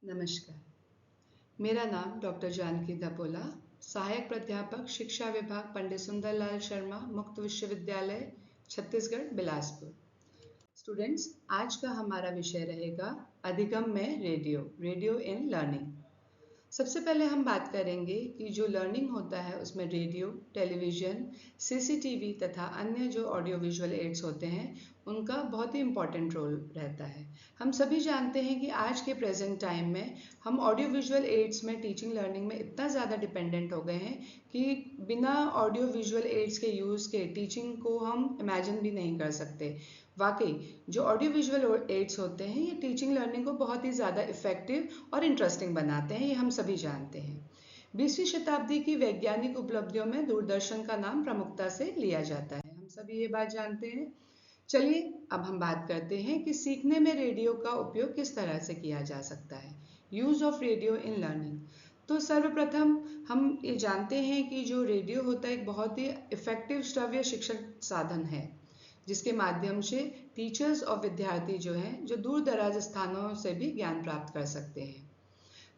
नमस्कार। मेरा नाम डॉक्टर जानकी धपोला, सहायक प्राध्यापक शिक्षा विभाग पंडित सुंदरलाल शर्मा मुक्त विश्वविद्यालय छत्तीसगढ़ बिलासपुर। स्टूडेंट्स, आज का हमारा विषय रहेगा अधिगम में रेडियो इन लर्निंग। सबसे पहले हम बात करेंगे कि जो लर्निंग होता है उसमें रेडियो, टेलीविज़न, सीसीटीवी तथा अन्य जो ऑडियो विजुअल एड्स होते हैं उनका बहुत ही इम्पॉर्टेंट रोल रहता है। हम सभी जानते हैं कि आज के प्रेजेंट टाइम में हम ऑडियो विजुअल एड्स में टीचिंग लर्निंग में इतना ज़्यादा डिपेंडेंट हो गए हैं कि बिना ऑडियो विजुअल एड्स के यूज़ के टीचिंग को हम इमेजिन भी नहीं कर सकते। वाकई जो ऑडियो विजुअल एड्स होते हैं ये टीचिंग लर्निंग को बहुत ही ज़्यादा इफेक्टिव और इंटरेस्टिंग बनाते हैं, ये हम सभी जानते हैं। 20वीं शताब्दी की वैज्ञानिक उपलब्धियों में दूरदर्शन का नाम प्रमुखता से लिया जाता है, हम सभी ये बात जानते हैं। चलिए अब हम बात करते हैं कि सीखने में रेडियो का उपयोग किस तरह से किया जा सकता है। Use of radio in learning. तो सर्वप्रथम हम ये जानते हैं कि जो रेडियो होता है एक बहुत ही इफेक्टिव श्रव्य शिक्षण साधन है, जिसके माध्यम से टीचर्स और विद्यार्थी जो हैं जो दूर दराज स्थानों से भी ज्ञान प्राप्त कर सकते हैं।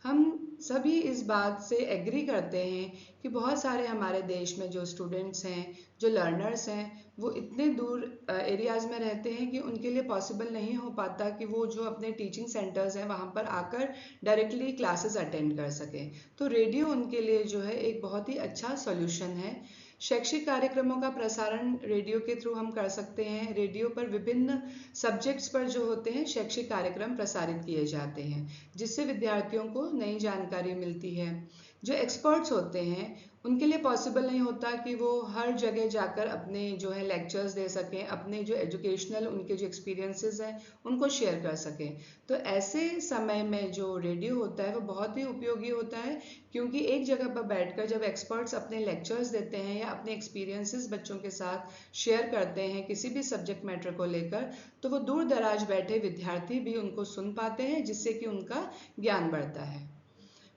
हम सभी इस बात से एग्री करते हैं कि बहुत सारे हमारे देश में जो स्टूडेंट्स हैं, जो लर्नर्स हैं, वो इतने दूर एरियाज़ में रहते हैं कि उनके लिए पॉसिबल नहीं हो पाता कि वो जो अपने टीचिंग सेंटर्स हैं वहाँ पर आकर डायरेक्टली क्लासेस अटेंड कर सकें। तो रेडियो उनके लिए जो है एक बहुत ही अच्छा सॉल्यूशन है। शैक्षिक कार्यक्रमों का प्रसारण रेडियो के थ्रू हम कर सकते हैं। रेडियो पर विभिन्न सब्जेक्ट्स पर जो होते हैं शैक्षिक कार्यक्रम प्रसारित किए जाते हैं, जिससे विद्यार्थियों को नई जानकारी मिलती है। जो एक्सपर्ट्स होते हैं उनके लिए पॉसिबल नहीं होता कि वो हर जगह जाकर अपने जो है लेक्चर्स दे सकें, अपने जो एजुकेशनल उनके जो एक्सपीरियंसेस हैं उनको शेयर कर सकें। तो ऐसे समय में जो रेडियो होता है वो बहुत ही उपयोगी होता है, क्योंकि एक जगह पर बैठकर जब एक्सपर्ट्स अपने लेक्चर्स देते हैं या अपने एक्सपीरियंसेस बच्चों के साथ शेयर करते हैं किसी भी सब्जेक्ट मैटर को लेकर, तो वो दूर दराज बैठे विद्यार्थी भी उनको सुन पाते हैं, जिससे कि उनका ज्ञान बढ़ता है।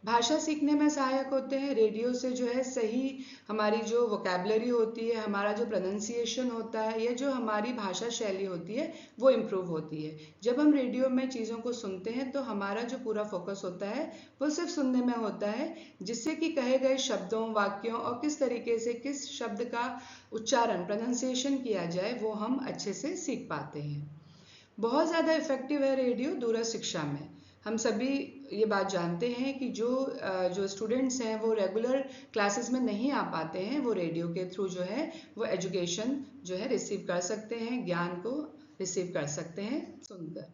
भाषा सीखने में सहायक होते हैं। रेडियो से जो है सही हमारी जो वोकैबुलरी होती है, हमारा जो प्रोनाउंसिएशन होता है या जो हमारी भाषा शैली होती है वो इम्प्रूव होती है। जब हम रेडियो में चीज़ों को सुनते हैं तो हमारा जो पूरा फोकस होता है वो सिर्फ सुनने में होता है, जिससे कि कहे गए शब्दों, वाक्यों और किस तरीके से किस शब्द का उच्चारण, प्रोनाउंसिएशन किया जाए वो हम अच्छे से सीख पाते हैं। बहुत ज़्यादा इफेक्टिव है रेडियो दूरस्थ शिक्षा में। हम सभी ये बात जानते हैं कि जो स्टूडेंट्स हैं वो रेगुलर क्लासेस में नहीं आ पाते हैं, वो रेडियो के थ्रू जो है वो एजुकेशन जो है रिसीव कर सकते हैं, ज्ञान को रिसीव कर सकते हैं सुनकर।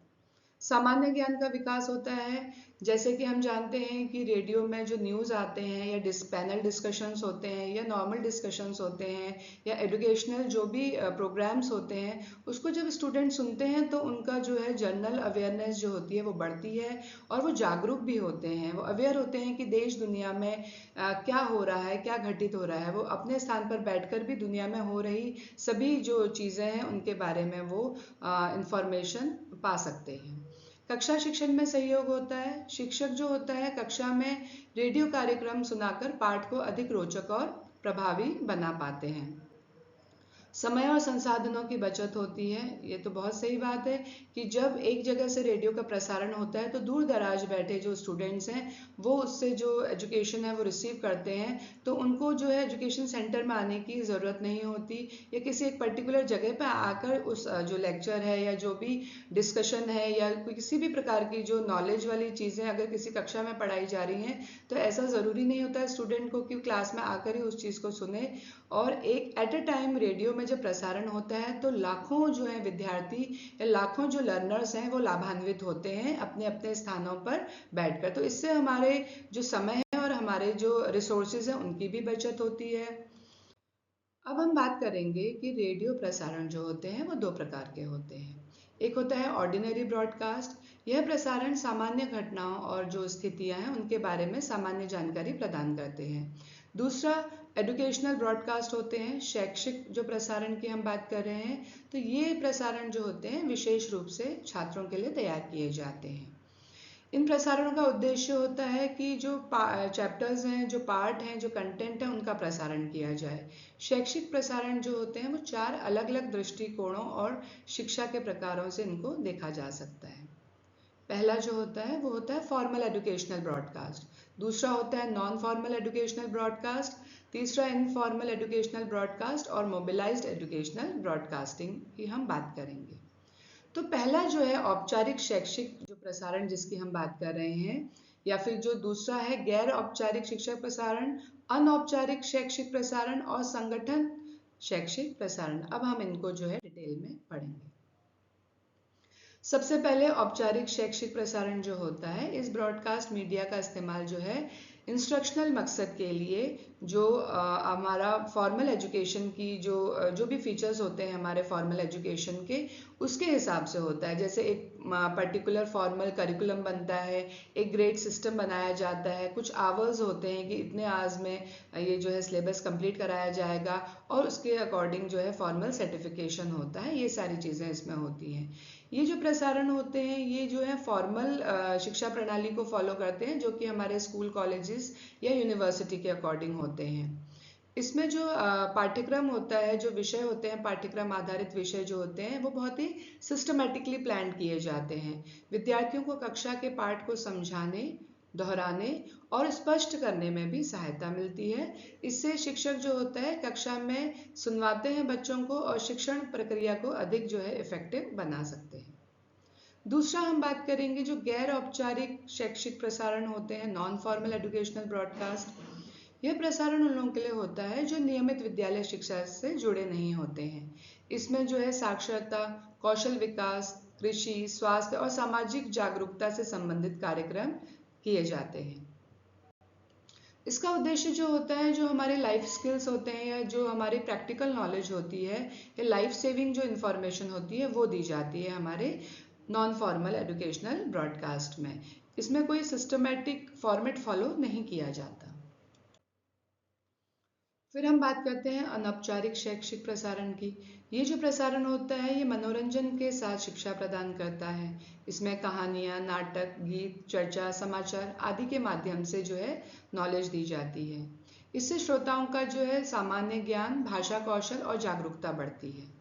सामान्य ज्ञान का विकास होता है। जैसे कि हम जानते हैं कि रेडियो में जो न्यूज़ आते हैं या पैनल डिस्कशंस होते हैं या नॉर्मल डिस्कशंस होते हैं या एजुकेशनल जो भी प्रोग्राम्स होते हैं, उसको जब स्टूडेंट सुनते हैं तो उनका जो है जनरल अवेयरनेस जो होती है वो बढ़ती है और वो जागरूक भी होते हैं। वो अवेयर होते हैं कि देश दुनिया में क्या हो रहा है, क्या घटित हो रहा है। वो अपने स्थान पर बैठकर भी दुनिया में हो रही सभी जो चीज़ें हैं उनके बारे में वो इंफॉर्मेशन पा सकते हैं। कक्षा शिक्षण में सहयोग होता है। शिक्षक जो होता है कक्षा में रेडियो कार्यक्रम सुनाकर पाठ को अधिक रोचक और प्रभावी बना पाते हैं। समय और संसाधनों की बचत होती है। ये तो बहुत सही बात है कि जब एक जगह से रेडियो का प्रसारण होता है तो दूर दराज बैठे जो स्टूडेंट्स हैं वो उससे जो एजुकेशन है वो रिसीव करते हैं, तो उनको जो है एजुकेशन सेंटर में आने की ज़रूरत नहीं होती या किसी एक पर्टिकुलर जगह पर आकर उस जो लेक्चर है या जो भी डिस्कशन है या किसी भी प्रकार की जो नॉलेज वाली चीज़ें अगर किसी कक्षा में पढ़ाई जा रही हैं तो ऐसा ज़रूरी नहीं होता है स्टूडेंट को कि क्लास में आकर ही उस चीज़ को सुने। और एक एट अ टाइम रेडियो में जब प्रसारण होता है तो लाखों जो है विद्यार्थी या लाखों जो लर्नर्स हैं वो लाभान्वित होते हैं अपने अपने स्थानों पर बैठकर। तो इससे हमारे जो समय है और हमारे जो रिसोर्सेज हैं उनकी भी बचत होती है। अब हम बात करेंगे कि रेडियो प्रसारण जो होते हैं वो दो प्रकार के होते हैं। एक होता है ऑर्डिनरी ब्रॉडकास्ट। यह प्रसारण सामान्य घटनाओं और जो स्थितियां हैं उनके बारे में सामान्य जानकारी प्रदान करते हैं। दूसरा एजुकेशनल ब्रॉडकास्ट होते हैं। शैक्षिक जो प्रसारण की हम बात कर रहे हैं तो ये प्रसारण जो होते हैं विशेष रूप से छात्रों के लिए तैयार किए जाते हैं। इन प्रसारणों का उद्देश्य होता है कि जो चैप्टर्स हैं, जो पार्ट हैं, जो कंटेंट है उनका प्रसारण किया जाए। शैक्षिक प्रसारण जो होते हैं वो 4 अलग अलग दृष्टिकोणों और शिक्षा के प्रकारों से इनको देखा जा सकता है। पहला जो होता है वो होता है फॉर्मल एजुकेशनल ब्रॉडकास्ट, दूसरा होता है नॉन फॉर्मल एजुकेशनल ब्रॉडकास्ट, तीसरा इनफॉर्मल एजुकेशनल ब्रॉडकास्ट और मोबिलाइज्ड एजुकेशनल ब्रॉडकास्टिंग की हम बात करेंगे। तो पहला जो है औपचारिक शैक्षिक जो प्रसारण जिसकी हम बात कर रहे हैं, या फिर जो दूसरा है गैर औपचारिक शिक्षा प्रसारण, अनौपचारिक शैक्षिक प्रसारण और संगठन शैक्षिक प्रसारण। अब हम इनको जो है डिटेल में पढ़ेंगे। सबसे पहले औपचारिक शैक्षिक प्रसारण जो होता है, इस ब्रॉडकास्ट मीडिया का इस्तेमाल जो है इंस्ट्रक्शनल मकसद के लिए, जो हमारा फॉर्मल एजुकेशन की जो भी फीचर्स होते हैं हमारे फॉर्मल एजुकेशन के, उसके हिसाब से होता है। जैसे एक पर्टिकुलर फॉर्मल करिकुलम बनता है, एक ग्रेड सिस्टम बनाया जाता है, कुछ आवर्स होते हैं कि इतने आवर्स में ये जो है सिलेबस कंप्लीट कराया जाएगा, और उसके अकॉर्डिंग जो है फॉर्मल सर्टिफिकेशन होता है। ये सारी चीज़ें इसमें होती हैं। ये जो प्रसारण होते हैं ये जो है फॉर्मल शिक्षा प्रणाली को फॉलो करते हैं, जो कि हमारे स्कूल कॉलेजेस या यूनिवर्सिटी के अकॉर्डिंग होते हैं। इसमें जो पाठ्यक्रम होता है, जो विषय होते हैं, पाठ्यक्रम आधारित विषय जो होते हैं, वो बहुत ही सिस्टमेटिकली प्लान किए जाते हैं। विद्यार्थियों को कक्षा के पाठ को समझाने, दोहराने और स्पष्ट करने में भी सहायता मिलती है। इससे शिक्षक जो होता है कक्षा में सुनवाते हैं बच्चों को और शिक्षण प्रक्रिया को अधिक जो है इफेक्टिव बना सकते हैं। दूसरा हम बात करेंगे जो गैर औपचारिक शैक्षिक प्रसारण होते हैं, नॉन फॉर्मल एजुकेशनल ब्रॉडकास्ट। यह प्रसारण उन लोगों के लिए होता है जो नियमित विद्यालय शिक्षा से जुड़े नहीं होते हैं। इसमें जो है साक्षरता, कौशल विकास, कृषि, स्वास्थ्य और सामाजिक जागरूकता से संबंधित कार्यक्रम किए जाते हैं। इसका उद्देश्य जो होता है, जो हमारे लाइफ स्किल्स होते हैं या जो हमारी प्रैक्टिकल नॉलेज होती है या लाइफ सेविंग जो इन्फॉर्मेशन होती है वो दी जाती है हमारे नॉन फॉर्मल एजुकेशनल ब्रॉडकास्ट में। इसमें कोई सिस्टमेटिक फॉर्मेट फॉलो नहीं किया जाता। फिर हम बात करते हैं अनौपचारिक शैक्षिक प्रसारण की। ये जो प्रसारण होता है ये मनोरंजन के साथ शिक्षा प्रदान करता है। इसमें कहानियाँ, नाटक, गीत, चर्चा, समाचार आदि के माध्यम से जो है नॉलेज दी जाती है। इससे श्रोताओं का जो है सामान्य ज्ञान, भाषा कौशल और जागरूकता बढ़ती है।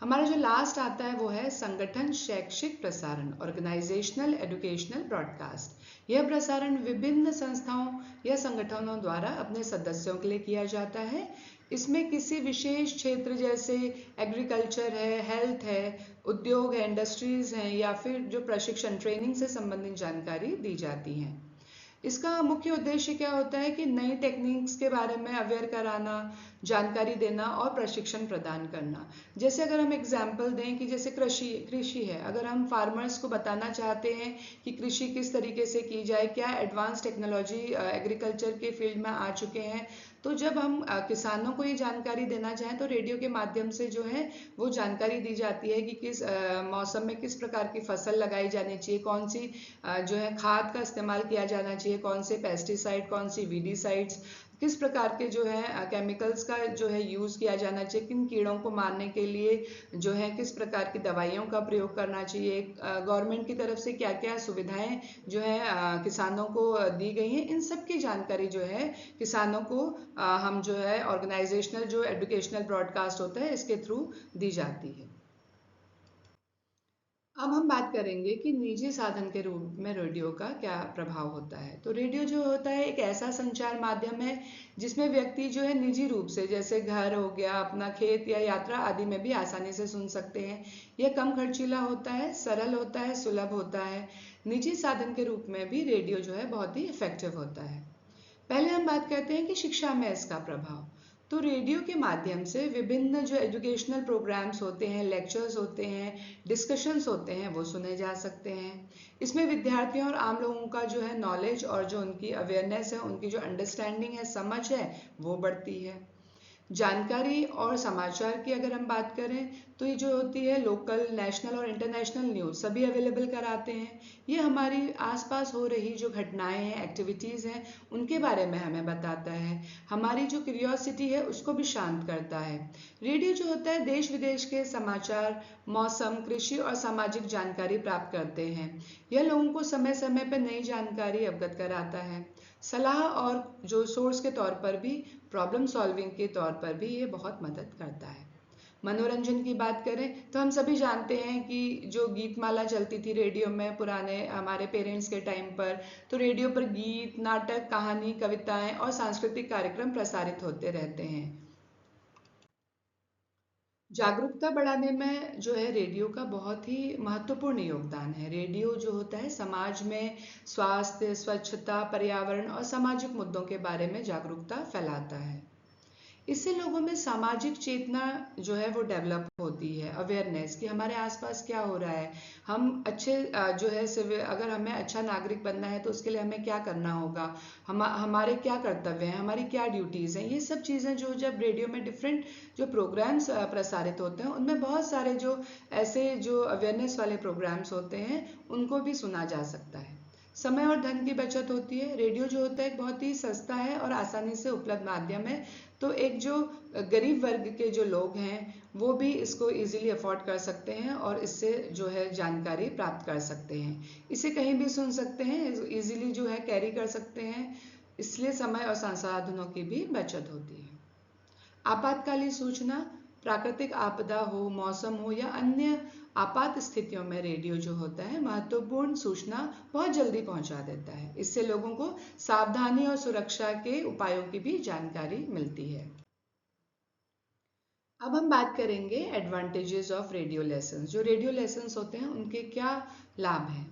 हमारा जो लास्ट आता है वो है संगठन शैक्षिक प्रसारण, ऑर्गेनाइजेशनल एजुकेशनल ब्रॉडकास्ट। यह प्रसारण विभिन्न संस्थाओं या संगठनों द्वारा अपने सदस्यों के लिए किया जाता है। इसमें किसी विशेष क्षेत्र जैसे एग्रीकल्चर है, हेल्थ है, उद्योग है, इंडस्ट्रीज हैं, या फिर जो प्रशिक्षण ट्रेनिंग से संबंधित जानकारी दी जाती है। इसका मुख्य उद्देश्य क्या होता है कि नई टेक्निक्स के बारे में अवेयर कराना, जानकारी देना और प्रशिक्षण प्रदान करना। जैसे अगर हम एग्जाम्पल दें कि जैसे कृषि है, अगर हम फार्मर्स को बताना चाहते हैं कि कृषि किस तरीके से की जाए, क्या एडवांस टेक्नोलॉजी एग्रीकल्चर के फील्ड में आ चुके हैं, तो जब हम किसानों को ये जानकारी देना चाहें तो रेडियो के माध्यम से जो है वो जानकारी दी जाती है कि किस मौसम में किस प्रकार की फसल लगाई जानी चाहिए, कौन सी जो है खाद का इस्तेमाल किया जाना चाहिए, कौन से पेस्टिसाइड, कौन सी वीडीसाइड्स, किस प्रकार के जो है केमिकल्स का जो है यूज़ किया जाना चाहिए, किन कीड़ों को मारने के लिए जो है किस प्रकार की दवाइयों का प्रयोग करना चाहिए, गवर्नमेंट की तरफ से क्या क्या सुविधाएं जो है किसानों को दी गई हैं, इन सब की जानकारी जो है किसानों को हम जो है ऑर्गेनाइजेशनल जो एजुकेशनल ब्रॉडकास्ट होता है इसके थ्रू दी जाती है। अब हम बात करेंगे कि निजी साधन के रूप में रेडियो का क्या प्रभाव होता है। तो रेडियो जो होता है एक ऐसा संचार माध्यम है जिसमें व्यक्ति जो है निजी रूप से, जैसे घर हो गया, अपना खेत या यात्रा आदि में भी आसानी से सुन सकते हैं। यह कम खर्चीला होता है, सरल होता है, सुलभ होता है। निजी साधन के रूप में भी रेडियो जो है बहुत ही इफेक्टिव होता है। पहले हम बात करते हैं कि शिक्षा में इसका प्रभाव। तो रेडियो के माध्यम से विभिन्न जो एजुकेशनल प्रोग्राम्स होते हैं, लेक्चर्स होते हैं, डिस्कशंस होते हैं, वो सुने जा सकते हैं। इसमें विद्यार्थियों और आम लोगों का जो है नॉलेज और जो उनकी अवेयरनेस है, उनकी जो अंडरस्टैंडिंग है, समझ है, वो बढ़ती है। जानकारी और समाचार की अगर हम बात करें तो ये जो होती है लोकल, नेशनल और इंटरनेशनल न्यूज़ सभी अवेलेबल कराते हैं। ये हमारी आसपास हो रही जो घटनाएं हैं, एक्टिविटीज़ हैं, उनके बारे में हमें बताता है। हमारी जो क्यूरियोसिटी है उसको भी शांत करता है। रेडियो जो होता है देश विदेश के समाचार, मौसम, कृषि और सामाजिक जानकारी प्राप्त करते हैं। यह लोगों को समय समय पर नई जानकारी अवगत कराता है। सलाह और जो सोर्स के तौर पर भी, प्रॉब्लम सॉल्विंग के तौर पर भी ये बहुत मदद करता है। मनोरंजन की बात करें तो हम सभी जानते हैं कि जो गीतमाला चलती थी रेडियो में पुराने हमारे पेरेंट्स के टाइम पर, तो रेडियो पर गीत, नाटक, कहानी, कविताएं और सांस्कृतिक कार्यक्रम प्रसारित होते रहते हैं। जागरूकता बढ़ाने में जो है रेडियो का बहुत ही महत्वपूर्ण योगदान है। रेडियो जो होता है समाज में स्वास्थ्य, स्वच्छता, पर्यावरण और सामाजिक मुद्दों के बारे में जागरूकता फैलाता है। इससे लोगों में सामाजिक चेतना जो है वो डेवलप होती है, अवेयरनेस कि हमारे आसपास क्या हो रहा है, हम अच्छे जो है सिविल, अगर हमें अच्छा नागरिक बनना है तो उसके लिए हमें क्या करना होगा, हमारे क्या कर्तव्य हैं, हमारी क्या ड्यूटीज़ हैं, ये सब चीज़ें जो जब रेडियो में डिफरेंट जो प्रोग्राम्स प्रसारित होते हैं उनमें बहुत सारे जो ऐसे जो अवेयरनेस वाले प्रोग्राम्स होते हैं उनको भी सुना जा सकता है। समय और धन की बचत होती है। रेडियो जो होता है एक बहुत ही सस्ता है और आसानी से उपलब्ध माध्यम है, तो एक जो गरीब वर्ग के जो लोग हैं वो भी इसको इजीली अफोर्ड कर सकते हैं और इससे जो है जानकारी प्राप्त कर सकते हैं। इसे कहीं भी सुन सकते हैं, इजीली जो है कैरी कर सकते हैं, इसलिए समय और संसाधनों की भी बचत होती है। आपातकालीन सूचना, प्राकृतिक आपदा हो, मौसम हो या अन्य आपात स्थितियों में रेडियो जो होता है महत्वपूर्ण सूचना बहुत जल्दी पहुंचा देता है। इससे लोगों को सावधानी और सुरक्षा के उपायों की भी जानकारी मिलती है। अब हम बात करेंगे एडवांटेजेस ऑफ रेडियो लेसन्स। जो रेडियो लेसन्स होते हैं उनके क्या लाभ हैं।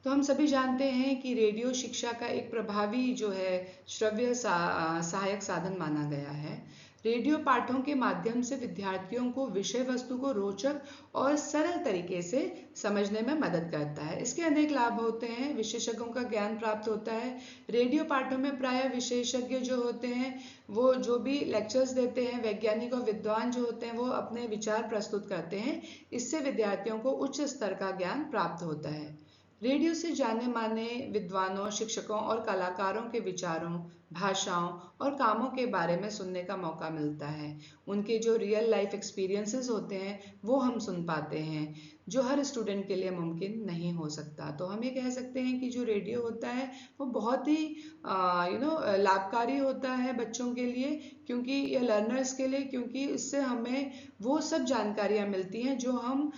तो हम सभी जानते हैं कि रेडियो शिक्षा का एक प्रभावी जो है श्रव्य सहायक साधन माना गया है। रेडियो पाठों के माध्यम से विद्यार्थियों को विषय वस्तु को रोचक और सरल तरीके से समझने में मदद करता है। इसके अनेक लाभ होते हैं। विशेषज्ञों का ज्ञान प्राप्त होता है। रेडियो पाठों में प्राय विशेषज्ञ जो होते हैं वो जो भी लेक्चर्स देते हैं, वैज्ञानिक और विद्वान जो होते हैं वो अपने विचार प्रस्तुत करते हैं। इससे विद्यार्थियों को उच्च स्तर का ज्ञान प्राप्त होता है। रेडियो से जाने माने विद्वानों, शिक्षकों और कलाकारों के विचारों, भाषाओं और कामों के बारे में सुनने का मौका मिलता है। उनके जो रियल लाइफ एक्सपीरियंसेस होते हैं वो हम सुन पाते हैं, जो हर स्टूडेंट के लिए मुमकिन नहीं हो सकता। तो हम ये कह सकते हैं कि जो रेडियो होता है वो बहुत ही लाभकारी होता है बच्चों के लिए, क्योंकि ये लर्नर्स के लिए, क्योंकि इससे हमें वो सब जानकारियाँ मिलती हैं जो हम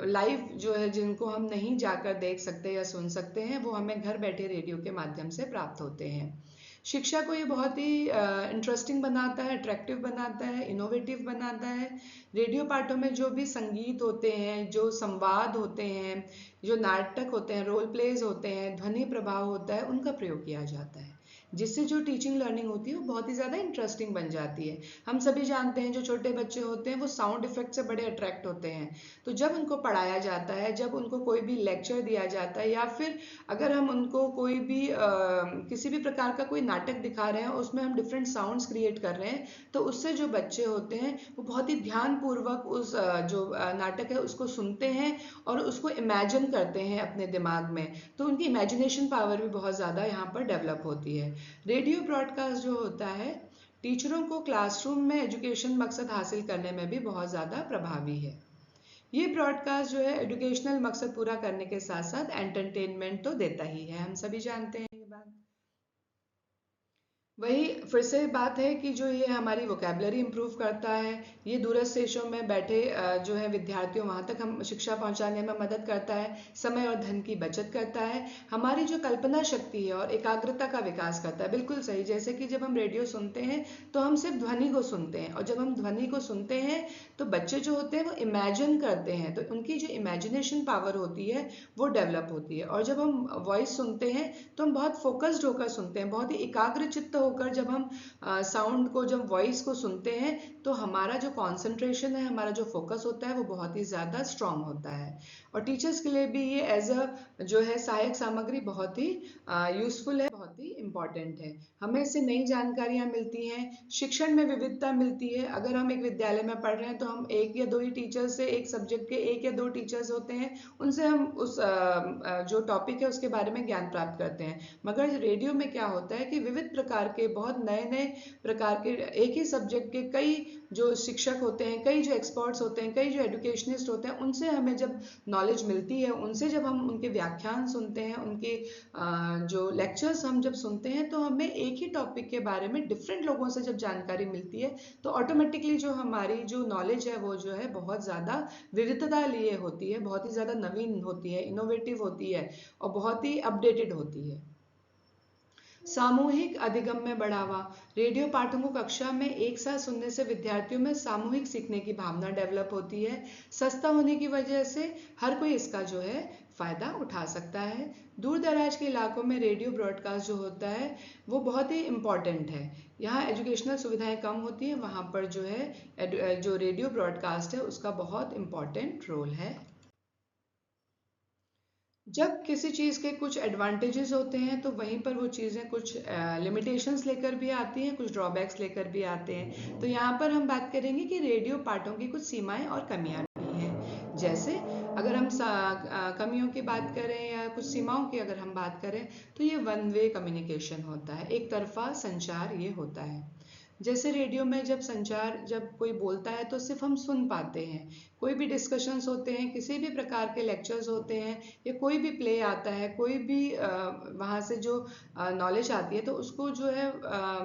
लाइव जो है जिनको हम नहीं जाकर देख सकते या सुन सकते हैं, वो हमें घर बैठे रेडियो के माध्यम से प्राप्त होते हैं। शिक्षा को ये बहुत ही इंटरेस्टिंग बनाता है, अट्रैक्टिव बनाता है, इनोवेटिव बनाता है। रेडियो पाठों में जो भी संगीत होते हैं, जो संवाद होते हैं, जो नाटक होते हैं, रोल प्लेज होते हैं, ध्वनि प्रभाव होता है, उनका प्रयोग किया जाता है, जिससे जो टीचिंग लर्निंग होती है वो बहुत ही ज़्यादा इंटरेस्टिंग बन जाती है। हम सभी जानते हैं जो छोटे बच्चे होते हैं वो साउंड इफेक्ट से बड़े अट्रैक्ट होते हैं, तो जब उनको पढ़ाया जाता है, जब उनको कोई भी लेक्चर दिया जाता है या फिर अगर हम उनको कोई भी किसी भी प्रकार का कोई नाटक दिखा रहे हैं उसमें हम डिफरेंट साउंड्स क्रिएट कर रहे हैं, तो उससे जो बच्चे होते हैं वो बहुत ही ध्यानपूर्वक उस जो नाटक है उसको सुनते हैं और उसको इमेजिन करते हैं अपने दिमाग में, तो उनकी इमेजिनेशन पावर भी बहुत ज़्यादा यहाँ पर डेवलप होती है। रेडियो ब्रॉडकास्ट जो होता है टीचरों को क्लासरूम में एजुकेशन मकसद हासिल करने में भी बहुत ज़्यादा प्रभावी है। ये ब्रॉडकास्ट जो है एजुकेशनल मकसद पूरा करने के साथ साथ एंटरटेनमेंट तो देता ही है, हम सभी जानते हैं ये बात। वही फिर से बात है कि जो ये हमारी वोकेबलरी इम्प्रूव करता है, ये दूरस्थ देशों में बैठे जो है विद्यार्थियों वहाँ तक हम शिक्षा पहुँचाने में मदद करता है, समय और धन की बचत करता है, हमारी जो कल्पना शक्ति है और एकाग्रता का विकास करता है। बिल्कुल सही, जैसे कि जब हम रेडियो सुनते हैं तो हम सिर्फ ध्वनि को सुनते हैं, और जब हम ध्वनि को सुनते हैं तो बच्चे जो होते हैं वो इमेजिन करते हैं, तो उनकी जो इमेजिनेशन पावर होती है वो डेवलप होती है। और जब हम वॉइस सुनते हैं तो हम बहुत फोकस्ड होकर सुनते हैं, बहुत ही एकाग्र चित्त होकर जब हम साउंड को, जब वॉइस को सुनते हैं तो हमारा जो कंसंट्रेशन है, हमारा जो फोकस होता है वो बहुत ही ज़्यादा स्ट्रांग होता है। और टीचर्स के लिए भी ये एज अ जो है सहायक सामग्री बहुत ही यूजफुल है, बहुत ही इम्पॉर्टेंट है। हमें इससे नई जानकारियाँ मिलती हैं, शिक्षण में विविधता मिलती है। अगर हम एक विद्यालय में पढ़ रहे हैं तो हम एक या दो ही टीचर से, एक सब्जेक्ट के एक या दो टीचर्स होते हैं, उनसे हम उस जो टॉपिक है उसके बारे में ज्ञान प्राप्त करते हैं। मगर रेडियो में क्या होता है कि विविध प्रकार के, बहुत नए नए प्रकार के, एक ही सब्जेक्ट के कई जो शिक्षक होते हैं, कई जो एक्सपर्ट्स होते हैं, कई जो एजुकेशनिस्ट होते हैं, उनसे हमें जब नॉलेज मिलती है, उनसे जब हम उनके व्याख्यान सुनते हैं, उनके जो लेक्चर्स हम जब सुनते हैं, तो हमें एक ही टॉपिक के बारे में डिफरेंट लोगों से जब जानकारी मिलती है, तो ऑटोमेटिकली जो हमारी जो नॉलेज है वो जो है बहुत ज़्यादा विविधता लिए होती है, बहुत ही ज़्यादा नवीन होती है, इनोवेटिव होती है और बहुत ही अपडेटेड होती है। सामूहिक अधिगम में बढ़ावा। रेडियो पाठों को कक्षा में एक साथ सुनने से विद्यार्थियों में सामूहिक सीखने की भावना डेवलप होती है। सस्ता होने की वजह से हर कोई इसका जो है फायदा उठा सकता है। दूर दराज के इलाकों में रेडियो ब्रॉडकास्ट जो होता है वो बहुत ही इम्पॉर्टेंट है। यहाँ एजुकेशनल सुविधाएं कम होती हैं, वहाँ पर जो है जो रेडियो ब्रॉडकास्ट है उसका बहुत इम्पॉर्टेंट रोल है। जब किसी चीज़ के कुछ एडवांटेजेस होते हैं तो वहीं पर वो चीज़ें कुछ लिमिटेशंस लेकर भी आती हैं, कुछ ड्रॉबैक्स लेकर भी आते हैं। तो यहाँ पर हम बात करेंगे कि रेडियो पाठों की कुछ सीमाएं और कमियां भी हैं। जैसे अगर हम कमियों की बात करें या कुछ सीमाओं की अगर हम बात करें, तो ये वन वे कम्युनिकेशन होता है, एक तरफा संचार ये होता है। जैसे रेडियो में जब कोई बोलता है तो सिर्फ हम सुन पाते हैं। कोई भी डिस्कशंस होते हैं, किसी भी प्रकार के लेक्चर्स होते हैं या कोई भी प्ले आता है, कोई भी वहाँ से जो नॉलेज आती है, तो उसको जो है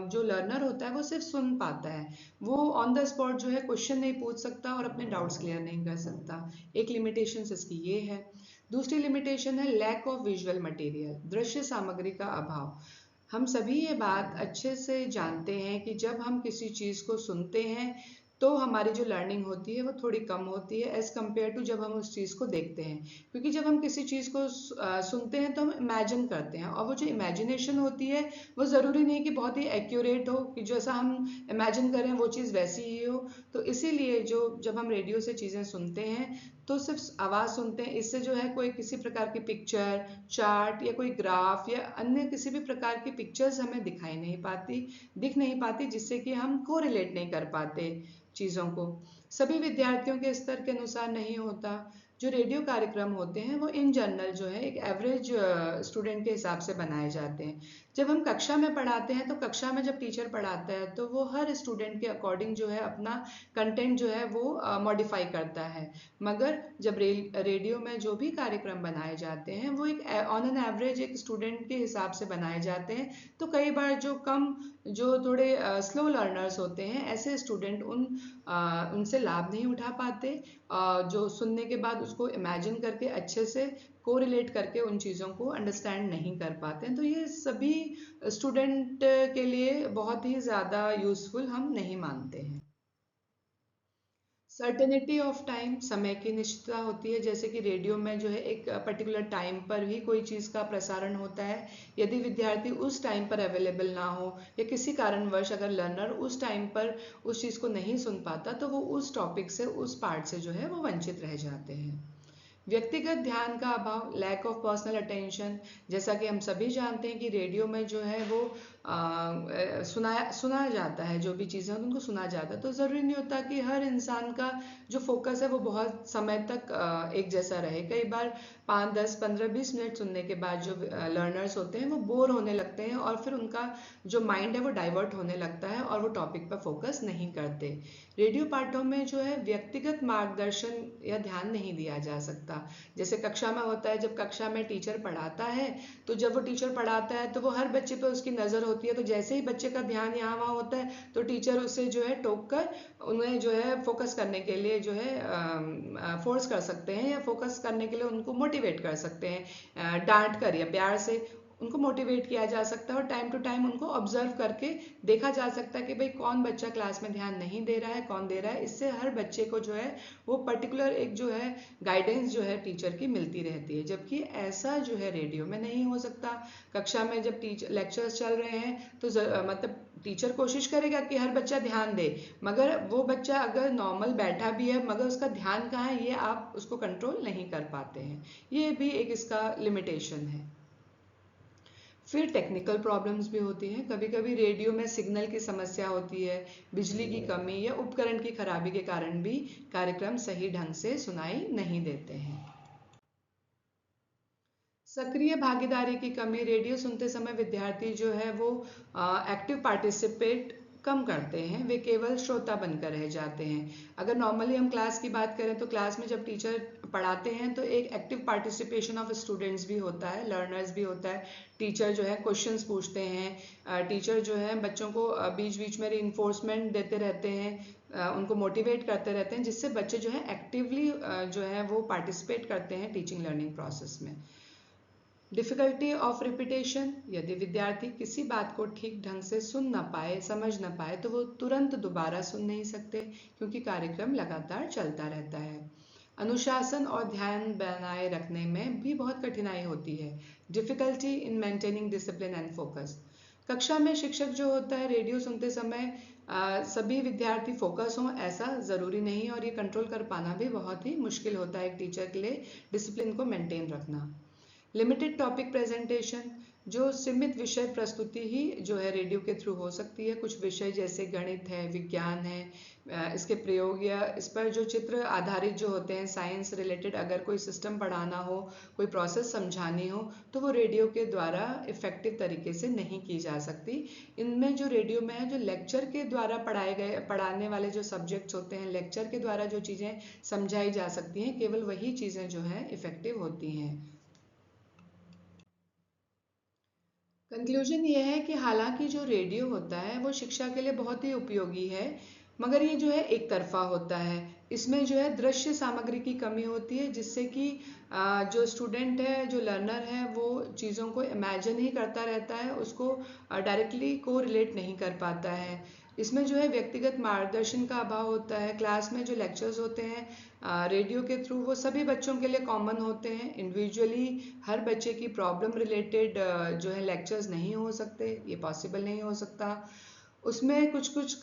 जो लर्नर होता है वो सिर्फ सुन पाता है। वो ऑन द स्पॉट जो है क्वेश्चन नहीं पूछ सकता और अपने डाउट्स क्लियर नहीं कर सकता। एक लिमिटेशन इसकी ये है। दूसरी लिमिटेशन है लैक ऑफ विजुअल मटेरियल, दृश्य सामग्री का अभाव। हम सभी ये बात अच्छे से जानते हैं कि जब हम किसी चीज़ को सुनते हैं तो हमारी जो लर्निंग होती है वो थोड़ी कम होती है एज़ कम्पेयर टू जब हम उस चीज़ को देखते हैं। क्योंकि जब हम किसी चीज़ को सुनते हैं तो हम इमेजिन करते हैं, और वो जो इमेजिनेशन होती है वो ज़रूरी नहीं कि बहुत ही एक्यूरेट हो, कि जैसा हम इमेजिन करें वो चीज़ वैसी ही हो। तो इसीलिए जब हम रेडियो से चीज़ें सुनते हैं तो सिर्फ आवाज़ सुनते हैं, इससे जो है कोई किसी प्रकार की पिक्चर, चार्ट या कोई ग्राफ या अन्य किसी भी प्रकार की पिक्चर्स हमें दिख नहीं पाती, जिससे कि हम को रिलेट नहीं कर पाते चीज़ों को। सभी विद्यार्थियों के स्तर के अनुसार नहीं होता। जो रेडियो कार्यक्रम होते हैं वो इन जनरल जो है एक एवरेज स्टूडेंट के हिसाब से बनाए जाते हैं। जब हम कक्षा में पढ़ाते हैं तो कक्षा में जब टीचर पढ़ाता है तो वो हर स्टूडेंट के अकॉर्डिंग जो है अपना कंटेंट जो है वो मॉडिफाई करता है। मगर जब रेडियो में जो भी कार्यक्रम बनाए जाते हैं वो एक ऑन एन एवरेज एक स्टूडेंट के हिसाब से बनाए जाते हैं। तो कई बार जो थोड़े स्लो लर्नर्स होते हैं, ऐसे स्टूडेंट उनसे लाभ नहीं उठा पाते, जो सुनने के बाद उसको इमेजिन करके अच्छे से कोरिलेट करके उन चीज़ों को अंडरस्टैंड नहीं कर पाते हैं। तो ये सभी स्टूडेंट के लिए बहुत ही ज़्यादा यूज़फुल हम नहीं मानते हैं। सर्टेनिटी ऑफ टाइम, समय की निश्चितता होती है। जैसे कि रेडियो में जो है एक पर्टिकुलर टाइम पर ही कोई चीज़ का प्रसारण होता है। यदि विद्यार्थी उस टाइम पर अवेलेबल ना हो या किसी कारणवश अगर लर्नर उस टाइम पर उस चीज़ को नहीं सुन पाता, तो वो उस टॉपिक से, उस पार्ट से जो है वो वंचित रह जाते हैं। व्यक्तिगत ध्यान का अभाव, लैक ऑफ पर्सनल अटेंशन। जैसा कि हम सभी जानते हैं कि रेडियो में जो है वो सुना जाता है, जो भी चीज़ें उनको सुना जाता है। तो ज़रूरी नहीं होता कि हर इंसान का जो फोकस है वो बहुत समय तक एक जैसा रहे। कई बार 5, 10, 15, 20 मिनट सुनने के बाद जो लर्नर्स होते हैं वो बोर होने लगते हैं और फिर उनका जो माइंड है वो डाइवर्ट होने लगता है और वो टॉपिक पर फोकस नहीं करते। रेडियो पाठों में जो है व्यक्तिगत मार्गदर्शन या ध्यान नहीं दिया जा सकता। जैसे कक्षा में होता है, जब कक्षा में टीचर पढ़ाता है तो जब वो टीचर पढ़ाता है तो वो हर बच्चे पे उसकी नज़र होती है, तो जैसे ही बच्चे का ध्यान यहाँ वहाँ होता है तो टीचर उसे जो है टोक कर उन्हें जो है फोकस करने के लिए जो है फोर्स कर सकते हैं या फोकस करने के लिए उनको मोटिवेट कर सकते हैं, डांट कर या प्यार से उनको मोटिवेट किया जा सकता है। और टाइम टू टाइम उनको ऑब्जर्व करके देखा जा सकता है कि भाई कौन बच्चा क्लास में ध्यान नहीं दे रहा है, कौन दे रहा है। इससे हर बच्चे को जो है वो पर्टिकुलर एक जो है गाइडेंस जो है टीचर की मिलती रहती है, जबकि ऐसा जो है रेडियो में नहीं हो सकता। कक्षा में जब लेक्चर्स चल रहे हैं तो मतलब टीचर कोशिश करेगा कि हर बच्चा ध्यान दे, मगर वो बच्चा अगर नॉर्मल बैठा भी है मगर उसका ध्यान कहाँ है ये आप उसको कंट्रोल नहीं कर पाते हैं। ये भी एक इसका लिमिटेशन है। फिर टेक्निकल प्रॉब्लम्स भी होती हैं। कभी कभी रेडियो में सिग्नल की समस्या होती है, बिजली की कमी या उपकरण की खराबी के कारण भी कार्यक्रम सही ढंग से सुनाई नहीं देते हैं। सक्रिय भागीदारी की कमी, रेडियो सुनते समय विद्यार्थी जो है वो एक्टिव पार्टिसिपेट कम करते हैं, वे केवल श्रोता बनकर रह जाते हैं। अगर नॉर्मली हम क्लास की बात करें तो क्लास में जब टीचर पढ़ाते हैं तो एक एक्टिव पार्टिसिपेशन ऑफ स्टूडेंट्स भी होता है, लर्नर्स भी होता है। टीचर जो है क्वेश्चंस पूछते हैं, टीचर जो है बच्चों को बीच बीच में रीइंफोर्समेंट देते रहते हैं, उनको मोटिवेट करते रहते हैं, जिससे बच्चे जो है एक्टिवली जो है वो पार्टिसिपेट करते हैं टीचिंग लर्निंग प्रोसेस में। डिफ़िकल्टी ऑफ रिपीटेशन, यदि विद्यार्थी किसी बात को ठीक ढंग से सुन ना पाए, समझ ना पाए, तो वो तुरंत दोबारा सुन नहीं सकते, क्योंकि कार्यक्रम लगातार चलता रहता है। अनुशासन और ध्यान बनाए रखने में भी बहुत कठिनाई होती है। Difficulty in maintaining discipline and focus. कक्षा में शिक्षक जो होता है रेडियो सुनते समय सभी विद्यार्थी फोकस हों ऐसा ज़रूरी नहीं है, और ये कंट्रोल कर पाना भी बहुत ही मुश्किल होता है एक टीचर के लिए, डिसिप्लिन को मेंटेन रखना। लिमिटेड टॉपिक प्रेजेंटेशन, जो सीमित विषय प्रस्तुति ही जो है रेडियो के थ्रू हो सकती है। कुछ विषय जैसे गणित है, विज्ञान है, इसके प्रयोग या इस पर जो चित्र आधारित जो होते हैं, साइंस रिलेटेड अगर कोई सिस्टम पढ़ाना हो, कोई प्रोसेस समझानी हो, तो वो रेडियो के द्वारा इफेक्टिव तरीके से नहीं की जा सकती। इनमें जो रेडियो में है, जो लेक्चर के द्वारा पढ़ाने वाले जो सब्जेक्ट्स होते हैं, लेक्चर के द्वारा जो चीज़ें समझाई जा सकती हैं, केवल वही चीज़ें जो हैं इफेक्टिव होती हैं। कंक्लूजन ये है कि हालांकि जो रेडियो होता है वो शिक्षा के लिए बहुत ही उपयोगी है, मगर ये जो है एक तरफा होता है। इसमें जो है दृश्य सामग्री की कमी होती है, जिससे कि जो स्टूडेंट है, जो लर्नर है, वो चीज़ों को इमेजिन ही करता रहता है, उसको डायरेक्टली को रिलेट नहीं कर पाता है। इसमें जो है व्यक्तिगत मार्गदर्शन का अभाव होता है। क्लास में जो लेक्चर्स होते हैं रेडियो के थ्रू, वो सभी बच्चों के लिए कॉमन होते हैं। इंडिविजुअली हर बच्चे की प्रॉब्लम रिलेटेड जो है लेक्चर्स नहीं हो सकते, ये पॉसिबल नहीं हो सकता। उसमें कुछ कुछ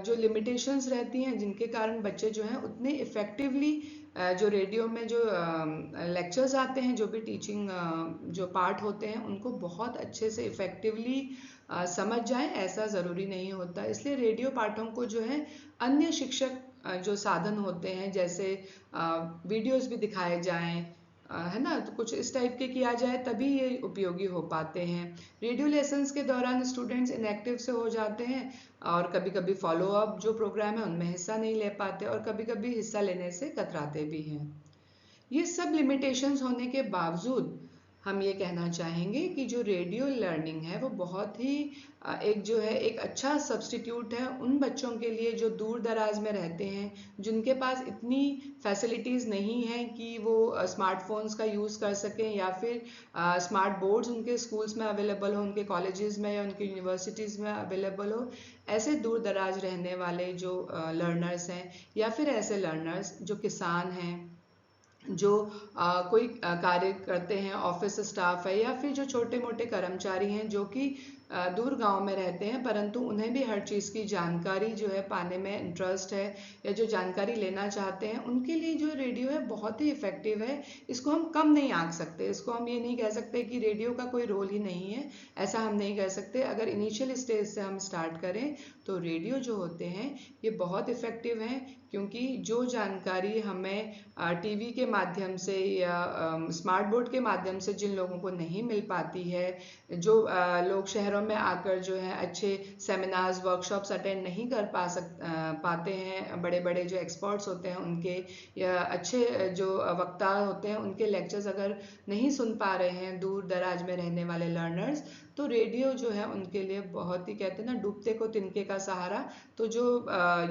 जो लिमिटेशंस रहती हैं, जिनके कारण बच्चे जो हैं उतने इफ़ेक्टिवली जो रेडियो में जो लेक्चर्स आते हैं, जो भी टीचिंग जो पार्ट होते हैं, उनको बहुत अच्छे से इफ़ेक्टिवली समझ जाएं ऐसा ज़रूरी नहीं होता। इसलिए रेडियो पाठों को जो है अन्य शिक्षक जो साधन होते हैं, जैसे वीडियोस भी दिखाए जाएं, है ना, तो कुछ इस टाइप के किया जाए तभी ये उपयोगी हो पाते हैं। रेडियो लेसन्स के दौरान स्टूडेंट्स इनएक्टिव से हो जाते हैं, और कभी कभी फॉलो अप जो प्रोग्राम है उनमें हिस्सा नहीं ले पाते, और कभी कभी हिस्सा लेने से कतराते भी हैं। ये सब लिमिटेशंस होने के बावजूद हम ये कहना चाहेंगे कि जो रेडियो लर्निंग है वो बहुत ही एक जो है एक अच्छा सब्स्टिट्यूट है उन बच्चों के लिए जो दूर दराज में रहते हैं, जिनके पास इतनी फैसिलिटीज़ नहीं है कि वो स्मार्टफोन्स का यूज़ कर सकें, या फिर स्मार्ट बोर्ड्स उनके स्कूल्स में अवेलेबल हो, उनके कॉलेजेस में या उनकी यूनिवर्सिटीज़ में अवेलेबल हो। ऐसे दूर दराज रहने वाले जो लर्नर्स हैं, या फिर ऐसे लर्नर्स जो किसान हैं, जो कोई कार्य करते हैं, ऑफिस स्टाफ है, या फिर जो छोटे मोटे कर्मचारी हैं जो कि दूर गांव में रहते हैं, परंतु उन्हें भी हर चीज़ की जानकारी जो है पाने में इंटरेस्ट है, या जो जानकारी लेना चाहते हैं, उनके लिए जो रेडियो है बहुत ही इफ़ेक्टिव है। इसको हम कम नहीं आंक सकते, इसको हम ये नहीं कह सकते कि रेडियो का कोई रोल ही नहीं है, ऐसा हम नहीं कह सकते। अगर इनिशियल स्टेज से हम स्टार्ट करें तो रेडियो जो होते हैं ये बहुत इफ़ेक्टिव हैं, क्योंकि जो जानकारी हमें टीवी के माध्यम से या स्मार्ट बोर्ड के माध्यम से जिन लोगों को नहीं मिल पाती है, जो लोग शहरों में आकर जो है अच्छे सेमिनार्स वर्कशॉप्स अटेंड नहीं कर पाते हैं, बड़े बड़े जो एक्सपर्ट्स होते हैं उनके, या अच्छे जो वक्ता होते हैं उनके लेक्चर्स अगर नहीं सुन पा रहे हैं दूर दराज में रहने वाले लर्नर्स, तो रेडियो जो है उनके लिए बहुत ही, कहते हैं ना, डूबते को तिनके का सहारा। तो जो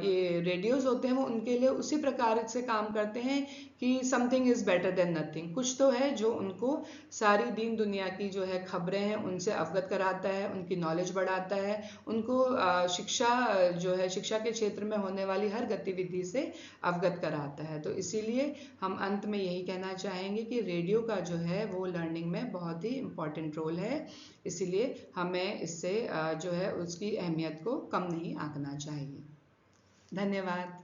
ये रेडियोस होते हैं वो उनके लिए उसी प्रकार से काम करते हैं कि something is better than nothing, कुछ तो है जो उनको सारी दीन दुनिया की जो है खबरें हैं उनसे अवगत कराता है, उनकी नॉलेज बढ़ाता है, उनको शिक्षा जो है शिक्षा के क्षेत्र में होने वाली हर गतिविधि से अवगत कराता है। तो इसीलिए हम अंत में यही कहना चाहेंगे कि रेडियो का जो है वो लर्निंग में बहुत ही इम्पोर्टेंट रोल है, इसीलिए हमें इससे जो है उसकी अहमियत को कम नहीं आंकना चाहिए। धन्यवाद।